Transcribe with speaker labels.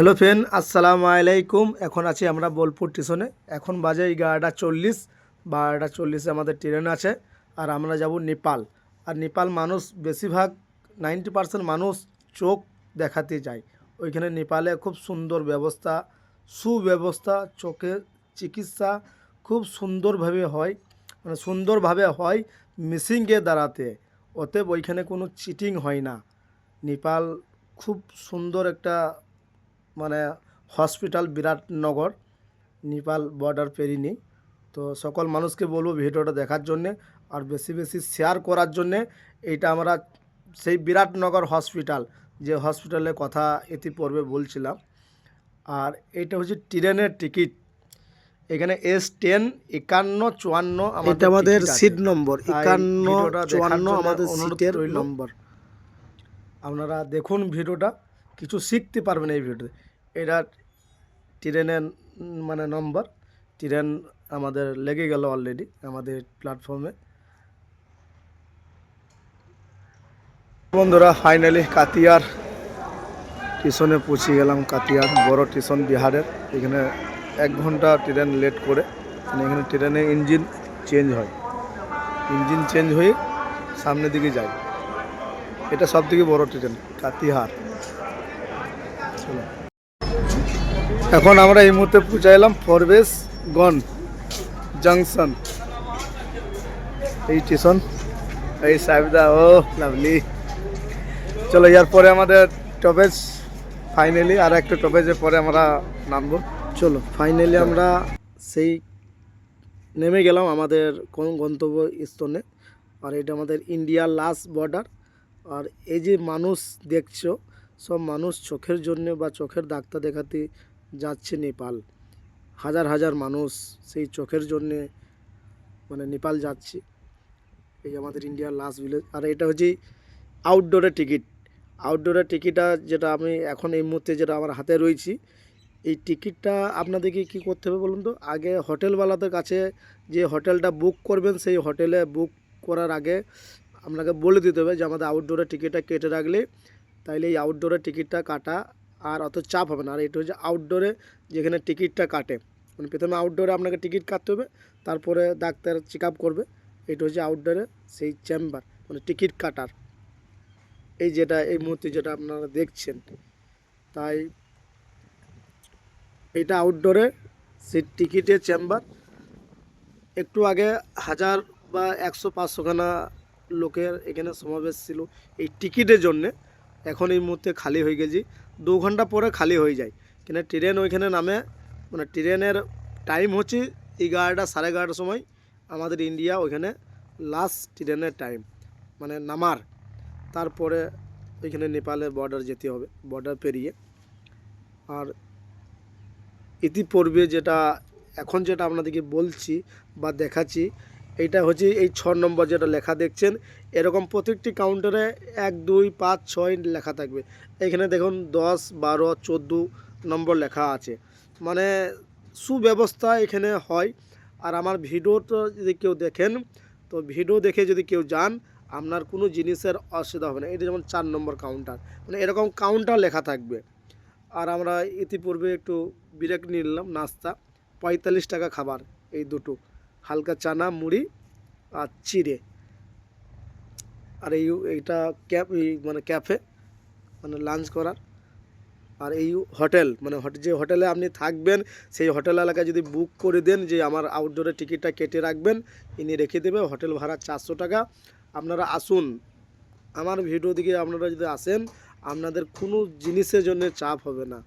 Speaker 1: Hello friend, আসসালামু আলাইকুম। এখন আছি আমরা বোলপুর স্টেশনে। এখন বাজে 11:40। 12:40 আমাদের ট্রেন আছে। আর আমরা যাব নেপাল। আর নেপাল মানুষ বেশিরভাগ 90% মানুষ চোখ দেখাতে যায়। ওইখানে নেপালে খুব সুন্দর ব্যবস্থা, সুব্যবস্থা, চোখের চিকিৎসা খুব সুন্দরভাবে হয়, মানে সুন্দরভাবে হয় মেশিনকে দ্বারাতে। অতএব ওইখানে কোনো চিটিং হয় না। নেপাল খুব সুন্দর একটা মানে hospital, Biratnagar, Nepal border Perini. তো সকল মানুষকে বলবো ভিডিওটা দেখার জন্যে আর বেশি বেশি শেয়ার করার জন্যে। এইটা আমরা সেই বিরাটনগর হসপিটাল, যে হসপিটালের কথা ইতিপূর্বে বলছিলাম। আর এটা হচ্ছে ট্রেনের টিকিট। এখানে S10 5154
Speaker 2: এটা আমাদের
Speaker 1: টিকিট আছে।
Speaker 2: সিট নম্বর
Speaker 1: তাই
Speaker 2: 51
Speaker 1: ভিডিওটা দেখার
Speaker 2: 54
Speaker 1: জন্য
Speaker 2: আমাদের
Speaker 1: অনুরোধ
Speaker 2: সিটের
Speaker 1: রইল।
Speaker 2: নম্বর।
Speaker 1: আপনারা দেখুন ভিডিওটা, কিছু শিখতে পারবেন এই ভিডিওতে। এটা ট্রেনের মানে নম্বর। ট্রেন আমাদের লেগে গেল অলরেডি আমাদের প্ল্যাটফর্মে। বন্ধুরা, ফাইনালি কাতিয়ার স্টেশনে পৌঁছে গেলাম। কাতিয়ার বড় স্টেশন বিহারের। এখানে 1 ঘন্টা ট্রেন লেট করে, মানে এখানে ট্রেনে ইঞ্জিন চেঞ্জ হয়, ইঞ্জিন চেঞ্জ হয়ে সামনের দিকে যায়। এটা সব থেকে বড় ট্রেন কাতিহার। চলো, এখন আমরা এই মুহূর্তে পৌঁছে এলাম ফরবেশগঞ্জ জংশন। এই স্টেশন, এই সাহেবদা, ও লাভলি। চলো, এর পরে আমাদের টপেজ, ফাইনালি আর একটা টপেজের পরে আমরা নামবো।
Speaker 2: চলো, ফাইনালি আমরা সেই নেমে গেলাম আমাদের কোন গন্তব্য স্থানে। আর এটা আমাদের ইন্ডিয়ার লাস্ট বর্ডার। আর এই যে মানুষ দেখছো, সব মানুষ চোখের জন্য বা চোখের ডাক্তার দেখাতে যাচ্ছে নেপাল। হাজার হাজার মানুষ সেই চোখের জন্যে মানে নেপাল যাচ্ছে। এই আমাদের ইন্ডিয়ার লাস্ট ভিলেজ। আর এটা হচ্ছে আউটডোরের টিকিট। আউটডোরের টিকিটটা যেটা আমি এখন এই মুহূর্তে যেটা আমার হাতে রয়েছি, এই টিকিটটা আপনাদেরকে কী করতে হবে বলুন তো। আগে হোটেলওয়ালাদের কাছে যে হোটেলটা বুক করবেন, সেই হোটেলে বুক করার আগে আপনাকে বলে দিতে হবে যে আমাদের আউটডোরের টিকিটটা কেটে রাখলে, তাইলে এই আউটডোরের টিকিটটা কাটা আর অত চাপ হবে না। আর এটা হচ্ছে আউটডোরে যেখানে টিকিটটা কাটে, মানে প্রথমে আউটডোরে আপনাকে টিকিট কাটতে হবে, তারপরে ডাক্তার চেক আপ করবে। এটা হচ্ছে আউটডোরে সেই চেম্বার, মানে টিকিট কাটার। এই যেটা এই মুহূর্তে যেটা আপনারা দেখছেন, তাই এটা আউটডোরে সেই টিকিটের চেম্বার। একটু আগে 1000 বা 100-500 খানা লোকের এখানে সমাবেশ ছিল এই টিকিটের জন্যে। এখন এই মুহূর্তে খালি হয়ে গেছি, 2 ঘন্টা পরে খালি হয়ে যায়। কিন্তু ট্রেন ওইখানে নামে, মানে ট্রেনের টাইম হচ্ছে 11টা, 11:30 সময় আমাদের ইন্ডিয়া ওইখানে লাস্ট ট্রেনের টাইম, মানে নামার। তারপরে ওইখানে নেপালের বর্ডার যেতে হবে, বর্ডার পেরিয়ে। আর ইতিপূর্বে যেটা এখন যেটা আপনাদেরকে বলছি বা দেখাচ্ছি, এইটা হচ্ছে এই 6 নম্বর যেটা লেখা দেখছেন। এরকম প্রত্যেকটি কাউন্টারে 1, 2, 5, 6 লেখা থাকবে। এখানে দেখুন 10, 12, 14 নম্বর লেখা আছে। মানে সুব্যবস্থা এখানে হয়। আর আমার ভিডিওটা যদি কেউ দেখেন, তো ভিডিও দেখে যদি কেউ যান, আপনার কোনো জিনিসের অসুবিধা হবে না। এটা যেমন 4 নম্বর কাউন্টার, মানে এরকম কাউন্টার লেখা থাকবে। আর আমরা ইতিপূর্বে একটু ব্রেক নিলাম, নাস্তা 45 টাকা খাবার, এই দুটো হালকা চানা মুড়ি আর চিড়ে। আর এইটা মানে ক্যাফে, মানে লাঞ্চ করার। আর এই হোটেল, মানে যে হোটেলে আপনি থাকবেন, সেই হোটেল এলাকায় যদি বুক করে দেন যে আমার আউটডোরের টিকিটটা কেটে রাখবেন, ইনি রেখে দেবে। হোটেল ভাড়া 400 টাকা। আপনারা আসুন, আমার ভিডিও দিকে আপনারা যদি আসেন, আপনাদের কোনো জিনিসের জন্য চাপ হবে না।